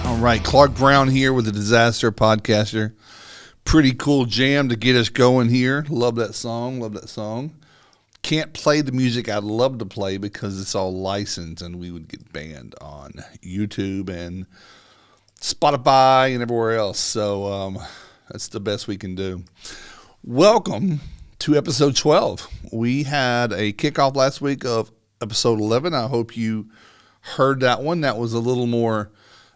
All right. Clark Brown here with the Disaster Podcaster. Pretty cool jam to get us going here. Love that song. Can't play the music I'd love to play because it's all licensed and we would get banned on YouTube and Spotify and everywhere else. So that's the best we can do. Welcome to episode 12. We had a kickoff last week of episode 11. I hope you heard that one. That was a little more,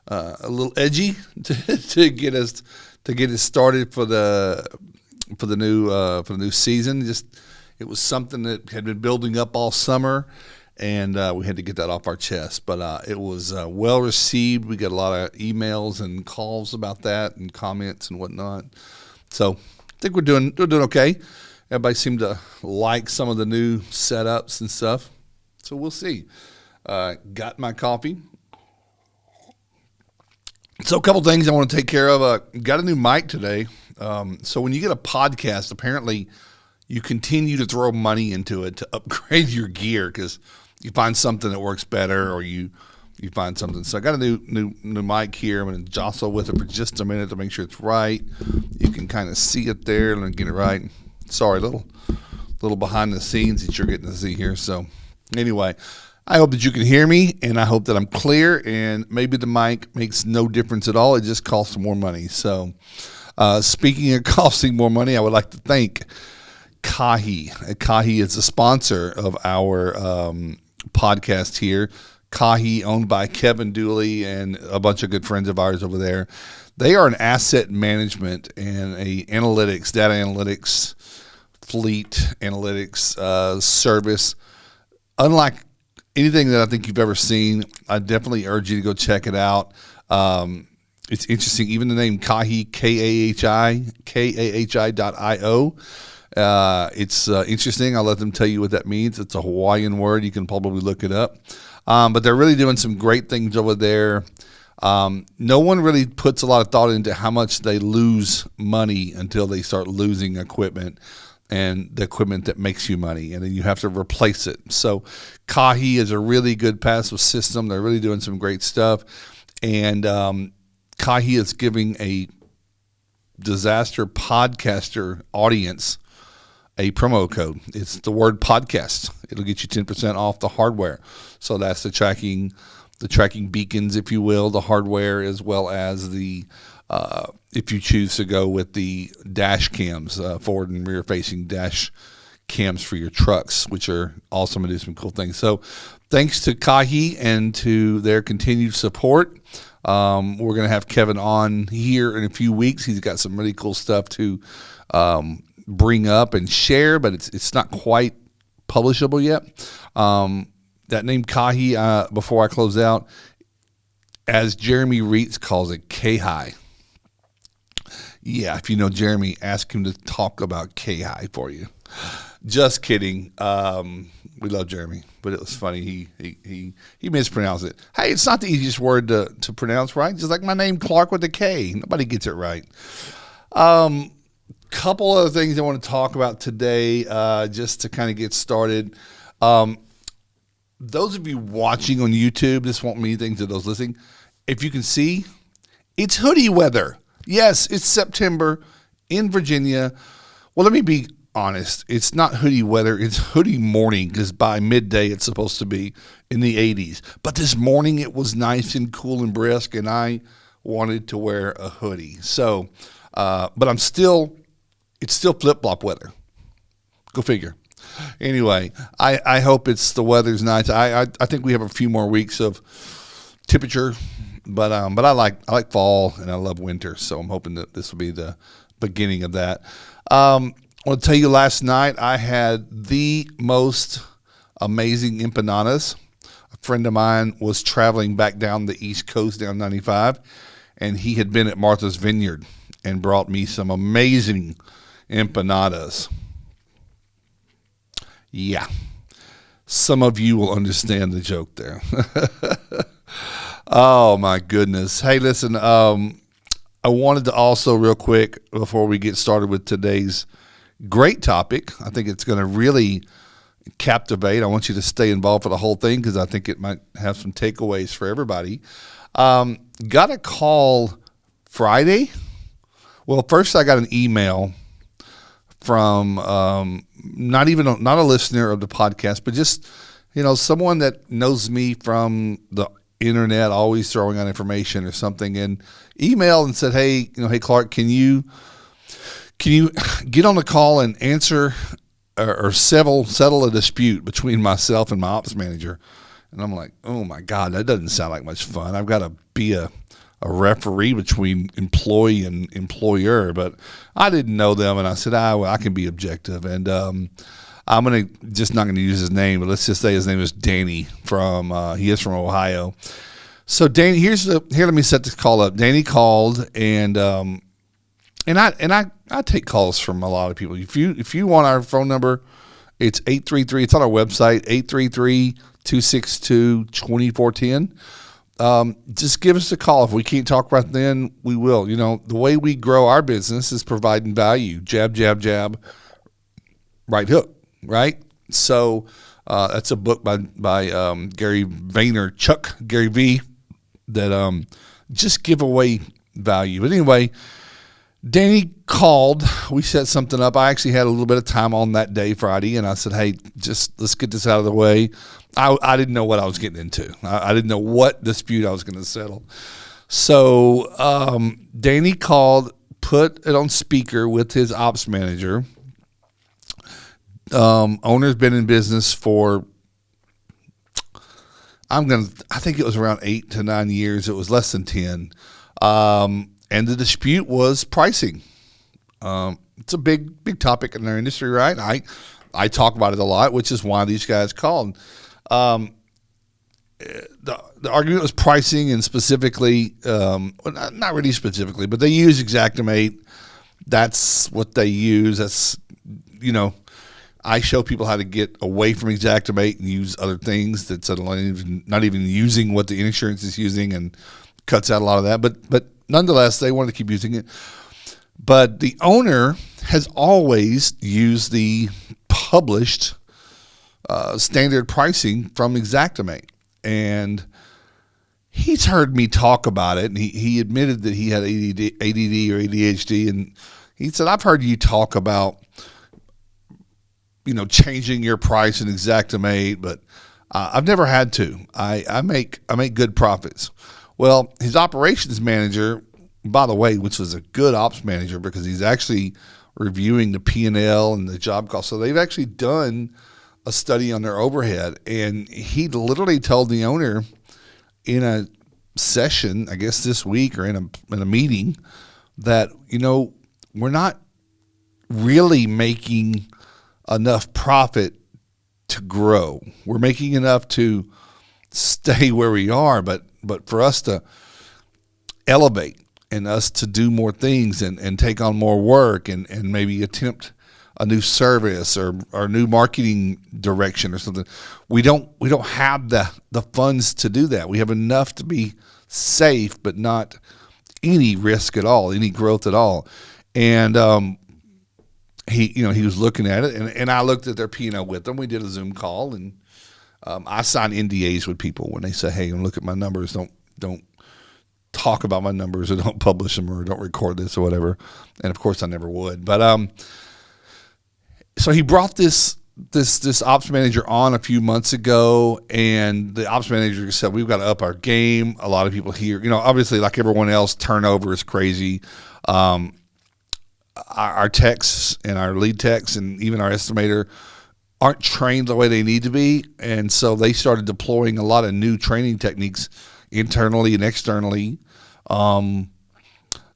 a little edgy to get us started for the new season. It was something that had been building up all summer, and we had to get that off our chest. But it was well received. We got a lot of emails and calls about that, and comments and whatnot. So I think we're doing okay. Everybody seemed to like some of the new setups and stuff. So we'll see. Got my coffee. So a couple things I want to take care of. Got a new mic today. So when you get a podcast, apparently you continue to throw money into it to upgrade your gear because you find something that works better or you find something. So I got a new mic here. I'm going to jostle with it for just a minute to make sure it's right. You can kind of see it there. Let me get it right. Sorry, little behind the scenes that you're getting to see here. So anyway, I hope that you can hear me, and I hope that I'm clear, and maybe the mic makes no difference at all. It just costs more money. So speaking of costing more money, I would like to thank Kahi. Kahi is a sponsor of our podcast here. Kahi, owned by Kevin Dooley and a bunch of good friends of ours over there. They are an asset management and data analytics, fleet analytics service. Unlike anything that I think you've ever seen, I definitely urge you to go check it out. It's interesting. Even the name Kahi, Kahi.io. It's interesting. I'll let them tell you what that means. It's a Hawaiian word. You can probably look it up. But they're really doing some great things over there. No one really puts a lot of thought into how much they lose money until they start losing equipment. And the equipment that makes you money, and then you have to replace it. So Kahi is a really good passive system. They're really doing some great stuff. And Kahi is giving a disaster podcaster audience a promo code. It's the word podcast. It'll get you 10% off the hardware. So that's the tracking beacons, if you will, the hardware, as well as the if you choose to go with the dash cams, forward and rear facing dash cams for your trucks, which are awesome and do some cool things. So thanks to Kahi and to their continued support. We're going to have Kevin on here in a few weeks. He's got some really cool stuff to bring up and share, but it's not quite publishable yet. That name Kahi, before I close out, as Jeremy Reitz calls it, K-High. Yeah, if you know Jeremy, ask him to talk about K-High for you. Just kidding. We love Jeremy, but it was funny. He mispronounced it. Hey, it's not the easiest word to pronounce, right? Just like my name, Clark with a K. Nobody gets it right. Couple other things I want to talk about today, just to kind of get started. Those of you watching on YouTube, this won't mean anything to those listening. If you can see, it's hoodie weather. Yes, it's September in Virginia. Well, let me be honest. It's not hoodie weather. It's hoodie morning, because by midday it's supposed to be in the 80s. But this morning it was nice and cool and brisk, and I wanted to wear a hoodie. So, but it's still flip-flop weather. Go figure. Anyway, I hope the weather's nice. I think we have a few more weeks of temperature. But I like fall and I love winter, so I'm hoping that this will be the beginning of that. I want to tell you, last night I had the most amazing empanadas. A friend of mine was traveling back down the East Coast, down 95, and he had been at Martha's Vineyard. and brought me some amazing empanadas. Yeah, some of you will understand the joke there. Oh my goodness. Hey, listen, I wanted to also real quick before we get started with today's great topic. I think it's going to really captivate. I want you to stay involved for the whole thing because I think it might have some takeaways for everybody. Got a call Friday. Well, first I got an email from not a listener of the podcast, but just someone that knows me from the internet, always throwing out information or something, and emailed and said, hey Clark, can you get on the call and answer or settle a dispute between myself and my ops manager? And I'm like, oh my God, that doesn't sound like much fun. I've got to be a referee between employee and employer, but I didn't know them, and I said, I can be objective, and I'm not going to use his name, but let's just say his name is Danny he is from Ohio. So Danny, here, let me set this call up. Danny called, and I take calls from a lot of people. If you want our phone number, it's 833. It's on our website, 833-262-2410. Just give us a call. If we can't talk right then, we will. The way we grow our business is providing value. Jab, jab, jab, right hook, right? So that's a book by Gary Vaynerchuk, Gary V, that just give away value. But anyway, Danny called. We set something up. I actually had a little bit of time on that day, Friday, and I said, hey, just let's get this out of the way. I didn't know what I was getting into. I didn't know what dispute I was going to settle. So Danny called, put it on speaker with his ops manager. Owner's been in business for, I think it was around 8 to 9 years. It was less than 10. And the dispute was pricing. It's a big topic in our industry, right? I talk about it a lot, which is why these guys called. The argument was pricing, and specifically, not really specifically, but they use Xactimate. That's what they use. That's, I show people how to get away from Xactimate and use other things that's not even using what the insurance is using, and cuts out a lot of that. But nonetheless, they wanted to keep using it. But the owner has always used the published standard pricing from Xactimate. And he's heard me talk about it, and he admitted that he had ADD or ADHD, and he said, I've heard you talk about changing your price in Xactimate, but I've never had to. I make good profits. Well, his operations manager, by the way, which was a good ops manager because he's actually reviewing the P&L and the job cost. So they've actually done a study on their overhead, and he literally told the owner in a session, I guess this week, or in a meeting, that we're not really making enough profit to grow. We're making enough to stay where we are, but for us to elevate and us to do more things and take on more work and maybe attempt a new service or new marketing direction or something, we don't have the funds to do that. We have enough to be safe, but not any risk at all, any growth at all. And he was looking at it, and I looked at their P&L with them. We did a Zoom call, and I sign NDAs with people when they say, hey, look at my numbers. Don't talk about my numbers, or don't publish them, or don't record this or whatever. And of course I never would. But so he brought this ops manager on a few months ago, and the ops manager said, we've got to up our game. A lot of people here, obviously like everyone else, turnover is crazy. Our techs and our lead techs and even our estimator aren't trained the way they need to be. And so they started deploying a lot of new training techniques internally and externally. The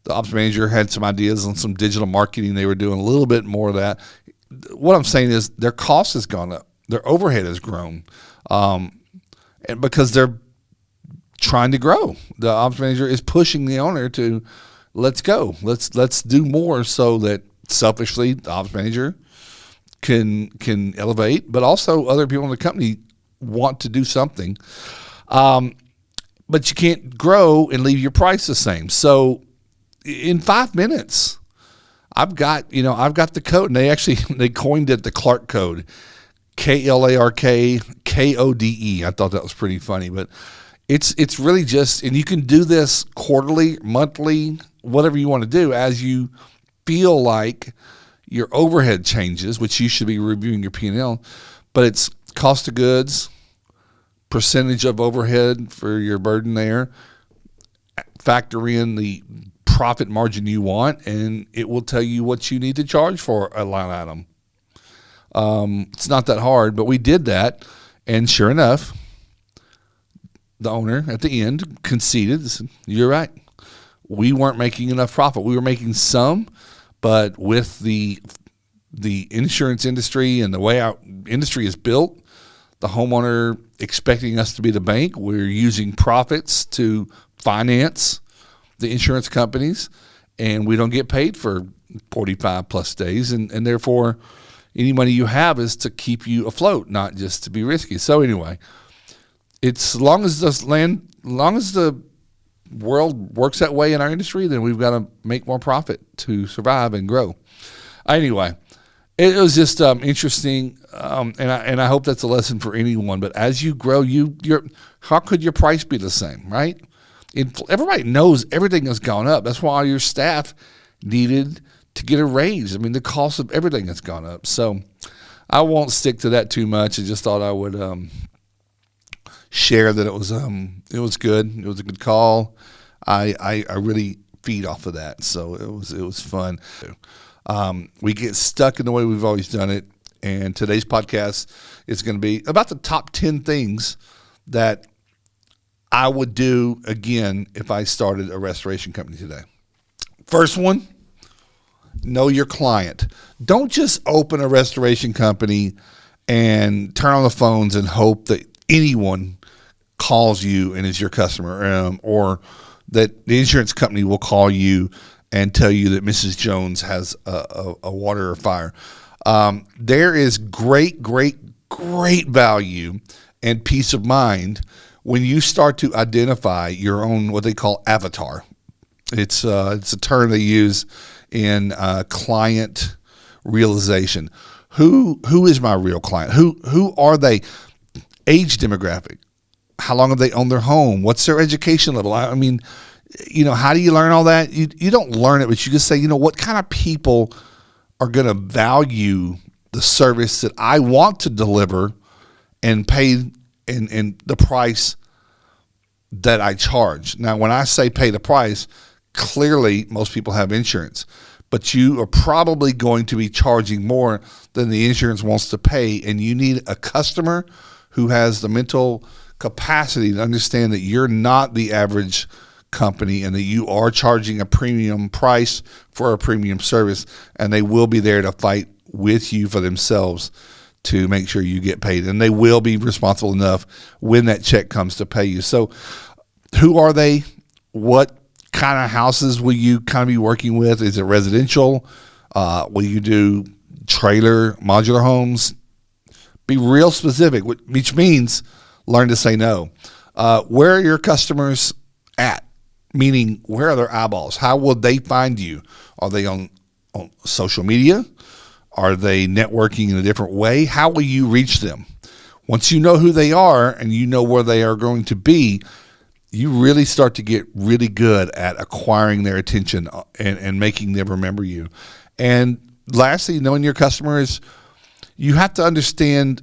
ops manager had some ideas on some digital marketing. They were doing a little bit more of that. What I'm saying is their cost has gone up. Their overhead has grown. And because they're trying to grow. The ops manager is pushing the owner to let's go. Let's do more so that selfishly the ops manager can elevate, but also other people in the company want to do something. But you can't grow and leave your price the same. So in 5 minutes, I've got the code, and they coined it the Clark code, KLARK KODE. I thought that was pretty funny, but it's really just, and you can do this quarterly, monthly, whatever you want to do as you feel like your overhead changes, which you should be reviewing your P&L, but it's cost of goods, percentage of overhead for your burden there, factor in the profit margin you want, and it will tell you what you need to charge for a line item. It's not that hard, but we did that, and sure enough, the owner at the end conceded, said, "You're right. We weren't making enough profit. We were making some, but with the insurance industry and the way our industry is built, the homeowner expecting us to be the bank, we're using profits to finance the insurance companies, and we don't get paid for 45 plus days, and therefore any money you have is to keep you afloat, not just to be risky." So anyway, it's as long as the world works that way in our industry, then we've got to make more profit to survive and grow. Anyway, it was just interesting, and I hope that's a lesson for anyone. But as you grow, how could your price be the same, right? Everybody knows everything has gone up. That's why your staff needed to get a raise. I mean, the cost of everything has gone up. So I won't stick to that too much. I just thought I would share that it was good. It was a good call. I really feed off of that. So it was fun. We get stuck in the way we've always done it. And today's podcast is going to be about the top 10 things that I would do again if I started a restoration company today. First one, know your client. Don't just open a restoration company and turn on the phones and hope that anyone calls you and is your customer, or that the insurance company will call you and tell you that Mrs. Jones has a water or fire. There is great value and peace of mind when you start to identify your own, what they call avatar. It's a term they use in client realization. Who is my real client? Who are they? Age demographic. How long have they owned their home? What's their education level? I mean, how do you learn all that? You don't learn it, but you just say, what kind of people are going to value the service that I want to deliver and pay and the price that I charge. Now, when I say pay the price, clearly most people have insurance, but you are probably going to be charging more than the insurance wants to pay, and you need a customer who has the mental capacity to understand that you're not the average company and that you are charging a premium price for a premium service, and they will be there to fight with you for themselves to make sure you get paid, and they will be responsible enough when that check comes to pay you. So who are they? What kind of houses will you kind of be working with? Is it residential? Will you do trailer, modular homes? Be real specific, which means learn to say no. Where are your customers at? Meaning, where are their eyeballs? How will they find you? Are they on social media? Are they networking in a different way? How will you reach them? Once you know who they are and you know where they are going to be, you really start to get really good at acquiring their attention and making them remember you. And lastly, knowing your customers, you have to understand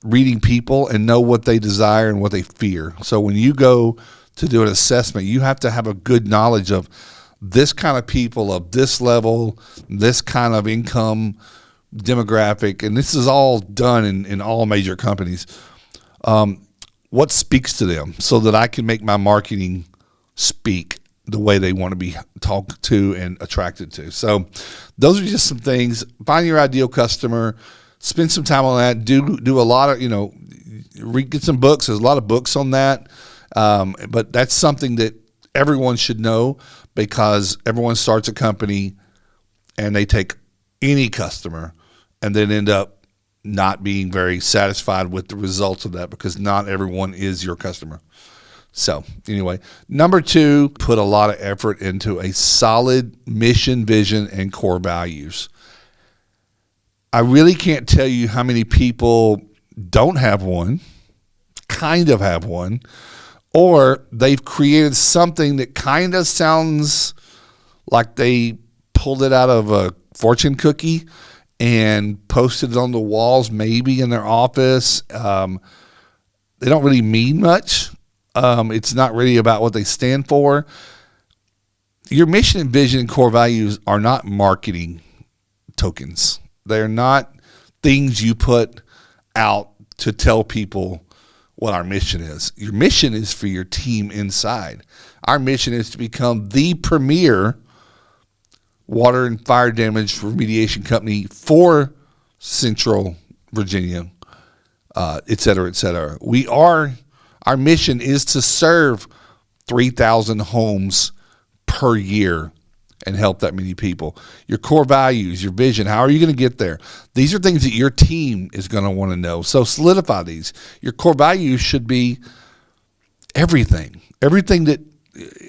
reading people and know what they desire and what they fear. So when you go to do an assessment, you have to have a good knowledge of this kind of people, of this level, this kind of income demographic, and this is all done in all major companies. What speaks to them so that I can make my marketing speak the way they want to be talked to and attracted to. So those are just some things. Find your ideal customer, spend some time on that, do a lot of, get some books. There's a lot of books on that. But that's something that everyone should know. because everyone starts a company and they take any customer and then end up not being very satisfied with the results of that because not everyone is your customer. So anyway, number 2, put a lot of effort into a solid mission, vision, and core values. I really can't tell you how many people don't have one, kind of have one, or they've created something that kind of sounds like they pulled it out of a fortune cookie and posted it on the walls, maybe in their office. They don't really mean much. It's not really about what they stand for. Your mission and vision and core values are not marketing tokens. They're not things you put out to tell people what our mission is. Your mission is for your team inside. Our mission is to become the premier water and fire damage remediation company for Central Virginia, et cetera, et cetera. Our mission is to serve 3,000 homes per year and help that many people. Your core values, your vision, how are you going to get there? These are things that your team is going to want to know. So solidify these. Your core values should be everything. Everything that,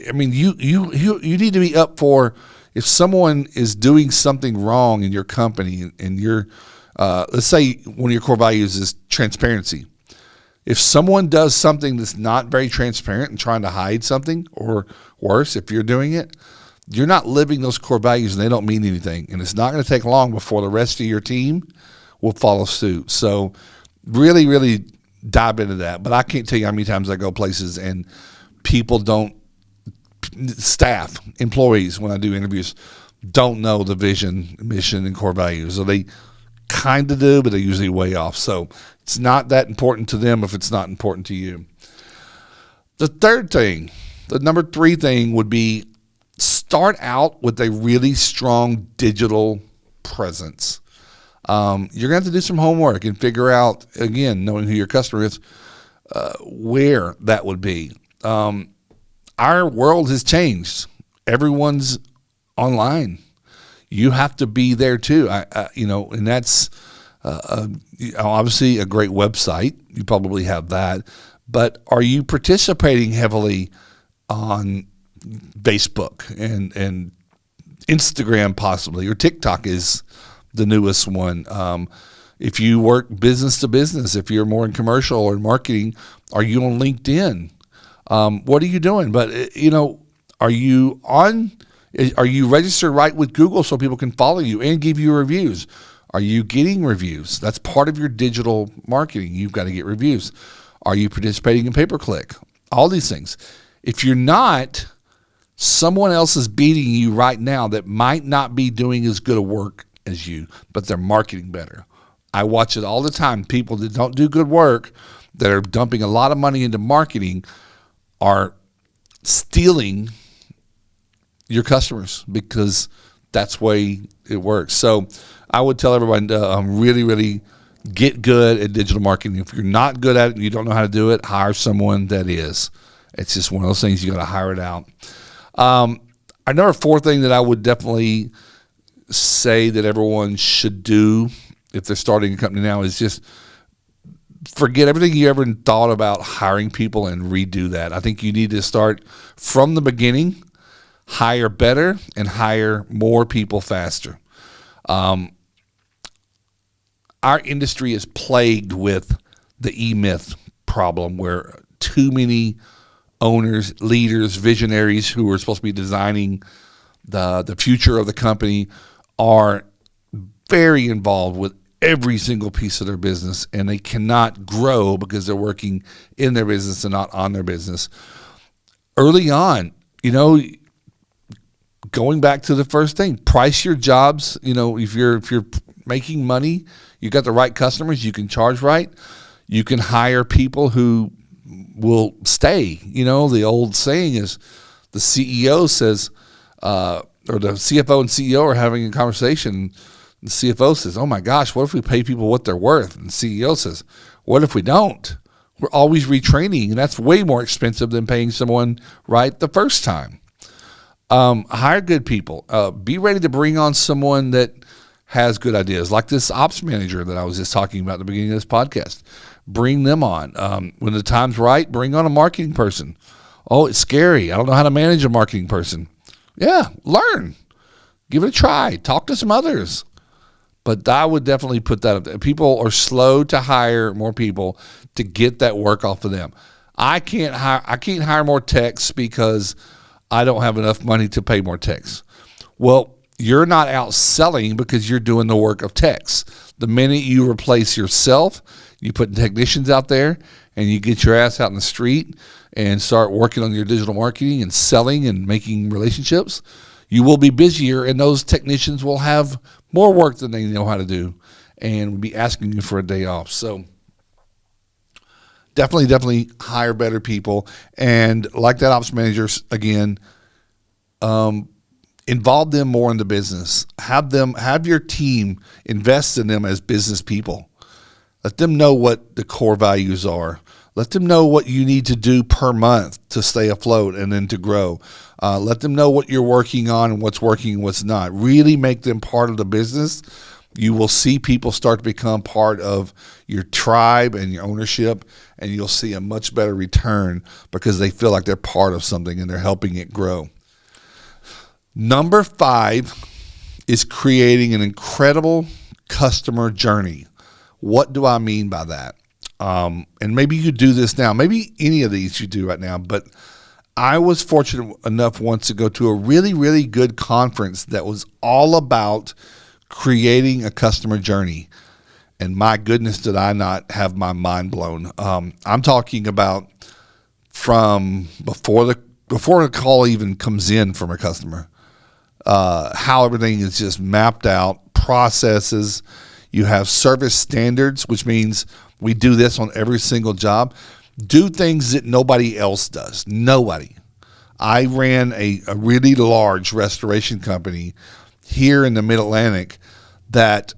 I mean, you need to be up for if someone is doing something wrong in your company and you're, let's say one of your core values is transparency. If someone does something that's not very transparent and trying to hide something, or worse, if you're doing it, you're not living those core values and they don't mean anything. And it's not going to take long before the rest of your team will follow suit. So really, really dive into that. But I can't tell you how many times I go places and people don't, staff, employees, when I do interviews, don't know the vision, mission, and core values. So they kind of do, but they're usually way off. So it's not that important to them if it's not important to you. The third thing, the number 3 thing would be start out with a really strong digital presence. You're going to have to do some homework and figure out, again, knowing who your customer is, where that would be. Our world has changed. Everyone's online. You have to be there too. And that's obviously a great website. You probably have that. But are you participating heavily on Facebook and Instagram possibly, or TikTok is the newest one? If you work business to business, if you're more in commercial or in marketing, are you on LinkedIn? What are you doing? But, are you registered right with Google so people can follow you and give you reviews? Are you getting reviews? That's part of your digital marketing. You've got to get reviews. Are you participating in pay-per-click? All these things. If you're not, someone else is beating you right now that might not be doing as good a work as you, but they're marketing better. I watch it all the time. People that don't do good work, that are dumping a lot of money into marketing, are stealing your customers because that's the way it works. So I would tell everybody to really, really get good at digital marketing. If you're not good at it and you don't know how to do it, hire someone that is. It's just one of those things, you got to hire it out. Another 4th thing that I would definitely say that everyone should do if they're starting a company now is just forget everything you ever thought about hiring people and redo that. I think you need to start from the beginning, hire better, and hire more people faster. Our industry is plagued with the E-myth problem where too many owners, leaders, visionaries who are supposed to be designing the future of the company are very involved with every single piece of their business, and they cannot grow because they're working in their business and not on their business. Early on, going back to the first thing, price your jobs. If you're making money, you got the right customers, you can charge right, you can hire people who will stay. The old saying is the CEO says, or the CFO and CEO are having a conversation. The CFO says, oh my gosh, what if we pay people what they're worth? And the CEO says, what if we don't? We're always retraining, and that's way more expensive than paying someone right the first time. Hire good people. Be ready to bring on someone that has good ideas, like this ops manager that I was just talking about at the beginning of this podcast. Bring them on. When the time's right, bring on a marketing person. Oh, it's scary. I don't know how to manage a marketing person. Yeah, learn. Give it a try. Talk to some others. But I would definitely put that up there. People are slow to hire more people to get that work off of them. I can't hire more techs because I don't have enough money to pay more techs. Well, you're not out selling because you're doing the work of techs. The minute you replace yourself, you put technicians out there and you get your ass out in the street and start working on your digital marketing and selling and making relationships, you will be busier, and those technicians will have more work than they know how to do and will be asking you for a day off. So definitely hire better people. And like that ops manager, again, involve them more in the business. Have your team invest in them as business people. Let them know what the core values are. Let them know what you need to do per month to stay afloat and then to grow. Let them know what you're working on and what's working and what's not. Really make them part of the business. You will see people start to become part of your tribe and your ownership, and you'll see a much better return because they feel like they're part of something and they're helping it grow. Number 5 is creating an incredible customer journey. What do I mean by that? And maybe you do this now. Maybe any of these you do right now, but I was fortunate enough once to go to a really, really good conference that was all about creating a customer journey. And my goodness, did I not have my mind blown. I'm talking about from before the call even comes in from a customer, how everything is just mapped out, processes. You have service standards, which means we do this on every single job. Do things that nobody else does. Nobody. I ran a really large restoration company here in the Mid-Atlantic that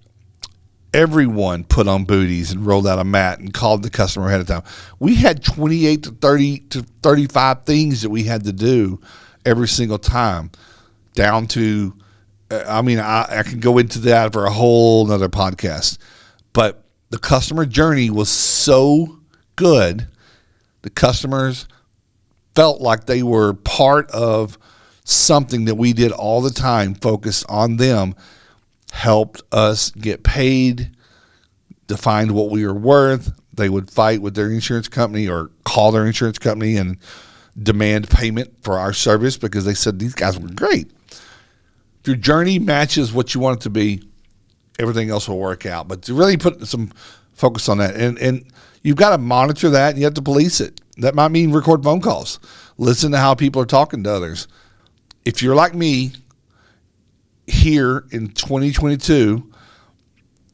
everyone put on booties and rolled out a mat and called the customer ahead of time. We had 28 to 30 to 35 things that we had to do every single time, down to, I could go into that for a whole nother podcast. But the customer journey was so good. The customers felt like they were part of something that we did all the time, focused on them, helped us get paid, defined what we were worth. They would fight with their insurance company or call their insurance company and demand payment for our service because they said these guys were great. If your journey matches what you want it to be, everything else will work out. But to really put some focus on that, and you've got to monitor that, and you have to police it. That might mean record phone calls. Listen to how people are talking to others. If you're like me, here in 2022,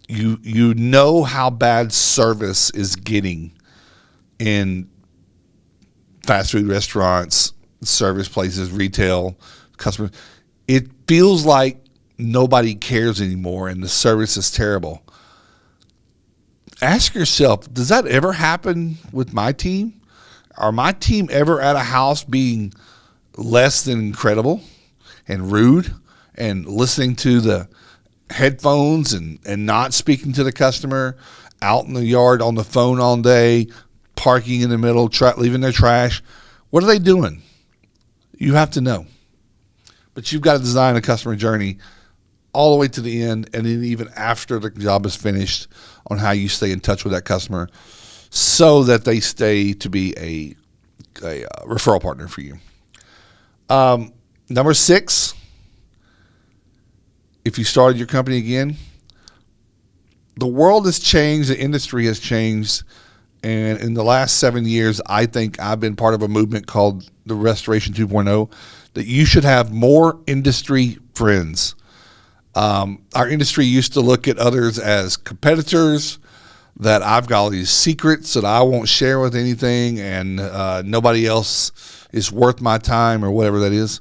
you know how bad service is getting in fast food restaurants, service places, retail, customers. It feels like nobody cares anymore and the service is terrible. Ask yourself, does that ever happen with my team? Are my team ever at a house being less than incredible and rude and listening to the headphones and not speaking to the customer, out in the yard on the phone all day, parking in the middle, leaving their trash? What are they doing? You have to know. But you've got to design a customer journey all the way to the end, and then even after the job is finished, on how you stay in touch with that customer so that they stay to be a referral partner for you. Number 6, if you started your company again, the world has changed, the industry has changed, and in the last 7 years, I think I've been part of a movement called the Restoration 2.0, that you should have more industry friends. Our industry used to look at others as competitors, that I've got all these secrets that I won't share with anything, and nobody else is worth my time or whatever that is.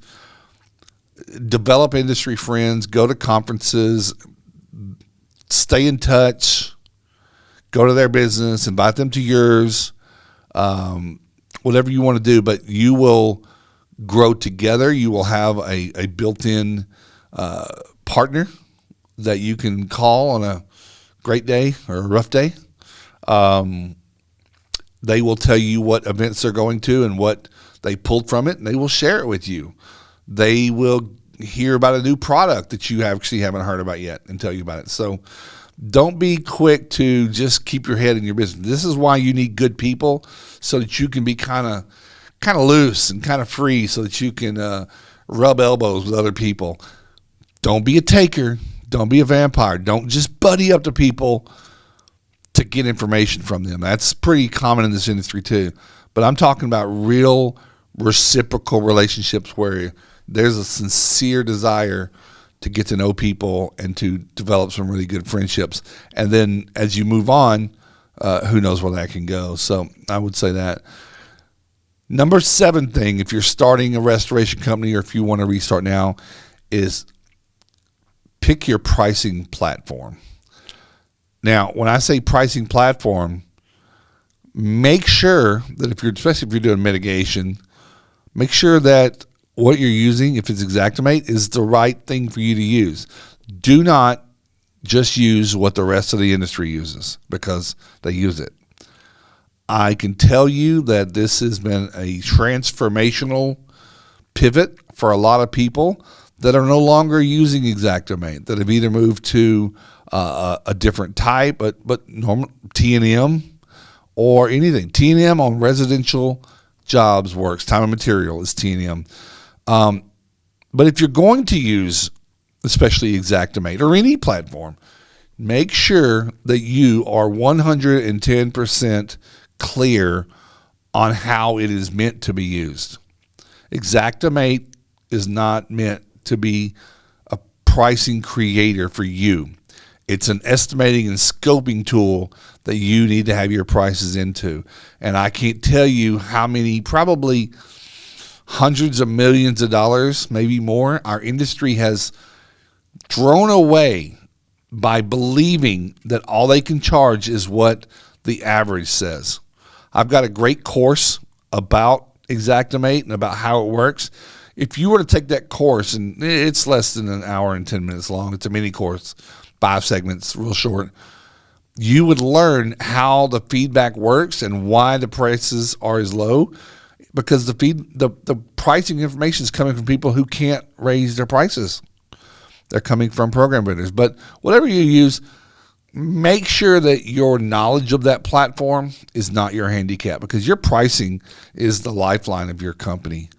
Develop industry friends, go to conferences, stay in touch, go to their business, invite them to yours, whatever you want to do, but you will grow together. You will have a built-in partner that you can call on a great day or a rough day. They will tell you what events they're going to and what they pulled from it, and they will share it with you. They will hear about a new product that you actually haven't heard about yet and tell you about it. So don't be quick to just keep your head in your business. This is why you need good people, so that you can be kind of loose and kind of free, so that you can rub elbows with other people. Don't be a taker. Don't be a vampire. Don't just buddy up to people to get information from them. That's pretty common in this industry too. But I'm talking about real reciprocal relationships where there's a sincere desire to get to know people and to develop some really good friendships. And then as you move on, who knows where that can go. So I would say that. Number 7 thing, if you're starting a restoration company or if you want to restart now, is pick your pricing platform. Now, when I say pricing platform, make sure that especially if you're doing mitigation, make sure that what you're using, if it's Xactimate, is the right thing for you to use. Do not just use what the rest of the industry uses because they use it. I can tell you that this has been a transformational pivot for a lot of people that are no longer using Xactimate, that have either moved to a different type, but normal T&M or anything. T&M on residential jobs works. Time and material is T&M. But if you're going to use, especially Xactimate or any platform, make sure that you are 110% clear on how it is meant to be used. Xactimate is not meant to be a pricing creator for you. It's an estimating and scoping tool that you need to have your prices into. And I can't tell you how many, probably hundreds of millions of dollars, maybe more, our industry has thrown away by believing that all they can charge is what the average says. I've got a great course about Xactimate and about how it works. If you were to take that course, and it's less than an hour and 10 minutes long, it's a mini course, 5 segments, real short, you would learn how the feedback works and why the prices are as low, because the pricing information is coming from people who can't raise their prices. They're coming from program vendors. But whatever you use, make sure that your knowledge of that platform is not your handicap, because your pricing is the lifeline of your company.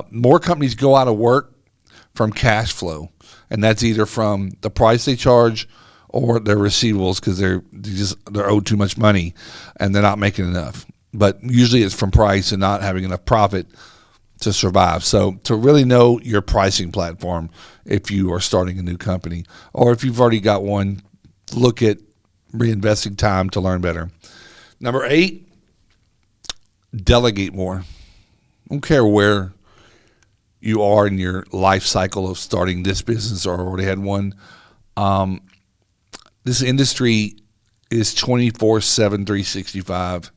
More companies go out of work from cash flow, and that's either from the price they charge or their receivables, because they're owed too much money and they're not making enough. But usually it's from price and not having enough profit to survive. So to really know your pricing platform, if you are starting a new company, or if you've already got one, look at reinvesting time to learn better. Number 8, delegate more. I don't care where you are in your life cycle of starting this business or already had one. This industry is 24/7, 365.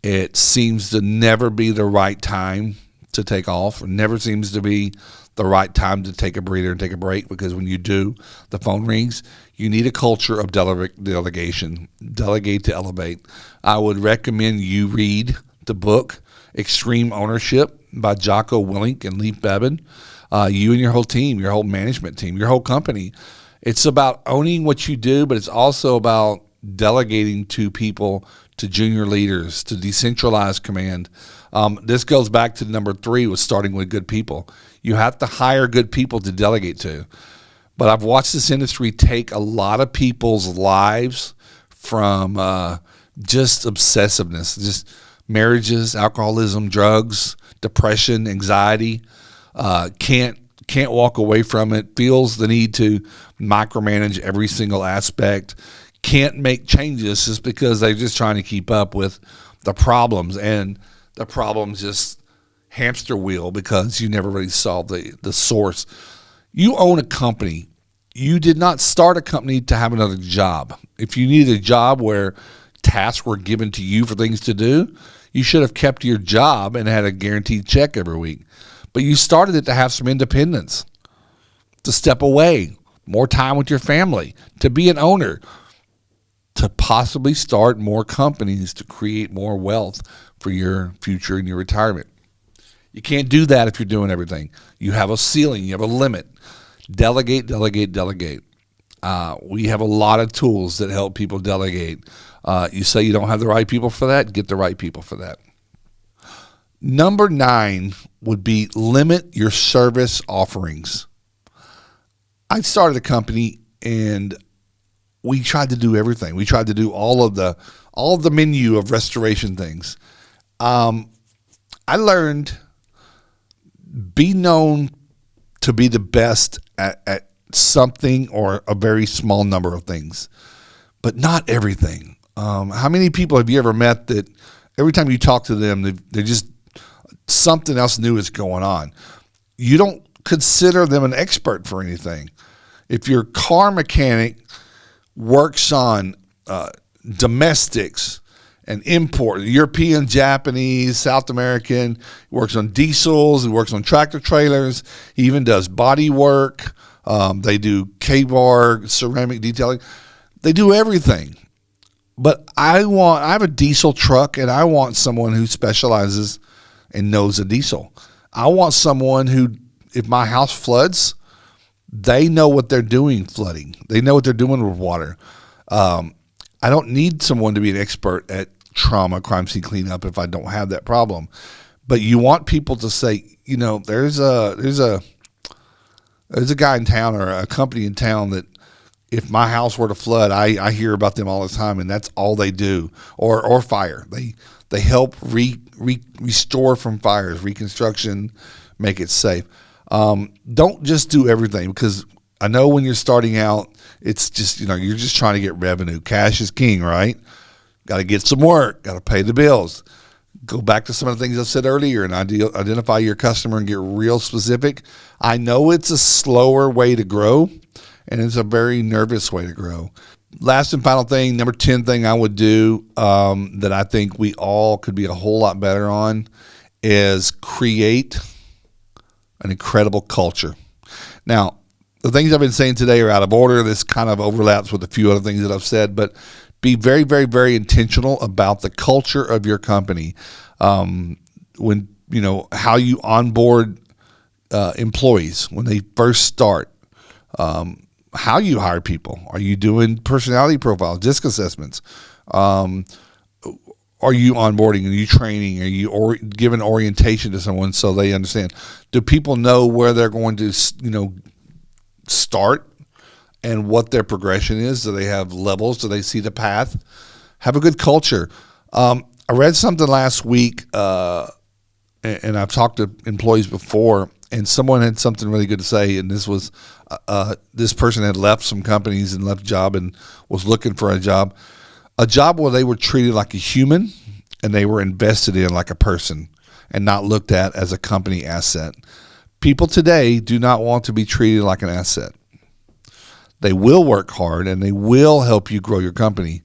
It seems to never be the right time to take off. It never seems to be the right time to take a breather and take a break, because when you do, the phone rings. You need a culture of delegation. Delegate to elevate. I would recommend you read the book Extreme Ownership by Jocko Willink and Leif Babin. You and your whole team, your whole management team, your whole company. It's about owning what you do, but it's also about delegating to people, to junior leaders, to decentralized command. This goes back to number 3, with starting with good people. You have to hire good people to delegate to. But I've watched this industry take a lot of people's lives from just obsessiveness, just marriages, alcoholism, drugs, depression, anxiety, can't walk away from it, feels the need to micromanage every single aspect, can't make changes just because they're just trying to keep up with the problems, and the problems just hamster wheel because you never really solve the source. You own a company. You did not start a company to have another job. If you need a job where tasks were given to you for things to do, you should have kept your job and had a guaranteed check every week. But you started it to have some independence, to step away, more time with your family, to be an owner, to possibly start more companies to create more wealth for your future and your retirement. You can't do that if you're doing everything. You have a ceiling. You have a limit. Delegate, delegate, delegate. We have a lot of tools that help people delegate. You say you don't have the right people for that, get the right people for that. Number 9 would be limit your service offerings. I started a company and we tried to do everything. We tried to do all of the menu of restoration things. I learned be known to be the best at something or a very small number of things, but not everything. How many people have you ever met that every time you talk to them, they're just something else new is going on? You don't consider them an expert for anything. If your car mechanic works on domestics and import, European, Japanese, South American, works on diesels, he works on tractor trailers, he even does body work, they do K-bar, ceramic detailing, they do everything. But I have a diesel truck and I want someone who specializes and knows a diesel. I want someone who, if my house floods, they know what they're doing flooding. They know what they're doing with water. I don't need someone to be an expert at trauma, crime scene cleanup if I don't have that problem. But you want people to say, there's a guy in town or a company in town that if my house were to flood, I hear about them all the time, and that's all they do. Or fire. They help restore from fires, reconstruction, make it safe. Don't just do everything, because I know when you're starting out, it's just, you're just trying to get revenue. Cash is king, right? Got to get some work, got to pay the bills. Go back to some of the things I said earlier and identify your customer and get real specific. I know it's a slower way to grow, and it's a very nervous way to grow. Last and final thing, number 10 thing I would do that I think we all could be a whole lot better on is create an incredible culture. Now, the things I've been saying today are out of order. This kind of overlaps with a few other things that I've said, but be very, very, very intentional about the culture of your company. When, how you onboard employees when they first start, how you hire people. Are you doing personality profiles, disc assessments? Are you onboarding? Are you training? Are you giving orientation to someone so they understand? Do people know where they're going to, start and what their progression is? Do they have levels? Do they see the path? Have a good culture. I read something last week, and I've talked to employees before, and someone had something really good to say, and this was this person had left some companies and left a job and was looking for a job where they were treated like a human and they were invested in like a person and not looked at as a company asset. People today do not want to be treated like an asset. They will work hard and they will help you grow your company,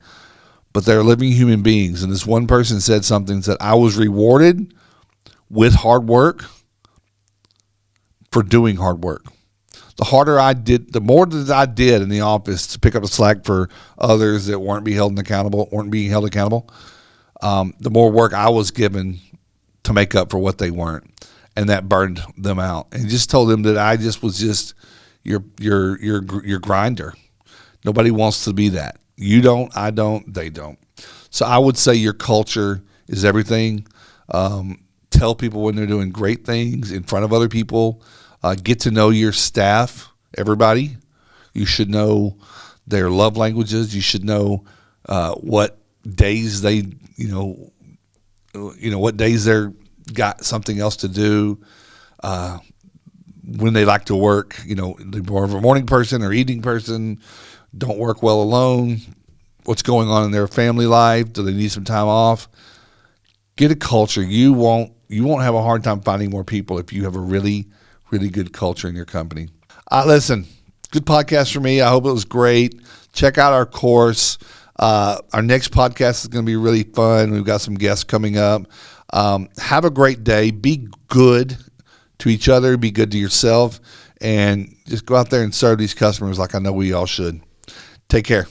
but they're living human beings. And this one person said something that I was rewarded with hard work for doing hard work. The harder I did, the more that I did in the office to pick up the slack for others that weren't being held accountable, the more work I was given to make up for what they weren't. And that burned them out. And just told them that I just was just your grinder. Nobody wants to be that. You don't, I don't, they don't. So I would say your culture is everything. Tell people when they're doing great things in front of other people. Get to know your staff, everybody. You should know their love languages. You should know what days they, what days they're got something else to do, when they like to work, they're more of a morning person or evening person, don't work well alone, what's going on in their family life, do they need some time off? Get a culture. You won't have a hard time finding more people if you have a really, really good culture in your company. Listen, good podcast for me. I hope it was great. Check out our course. Our next podcast is going to be really fun. We've got some guests coming up. Have a great day. Be good to each other. Be good to yourself. And just go out there and serve these customers like I know we all should. Take care.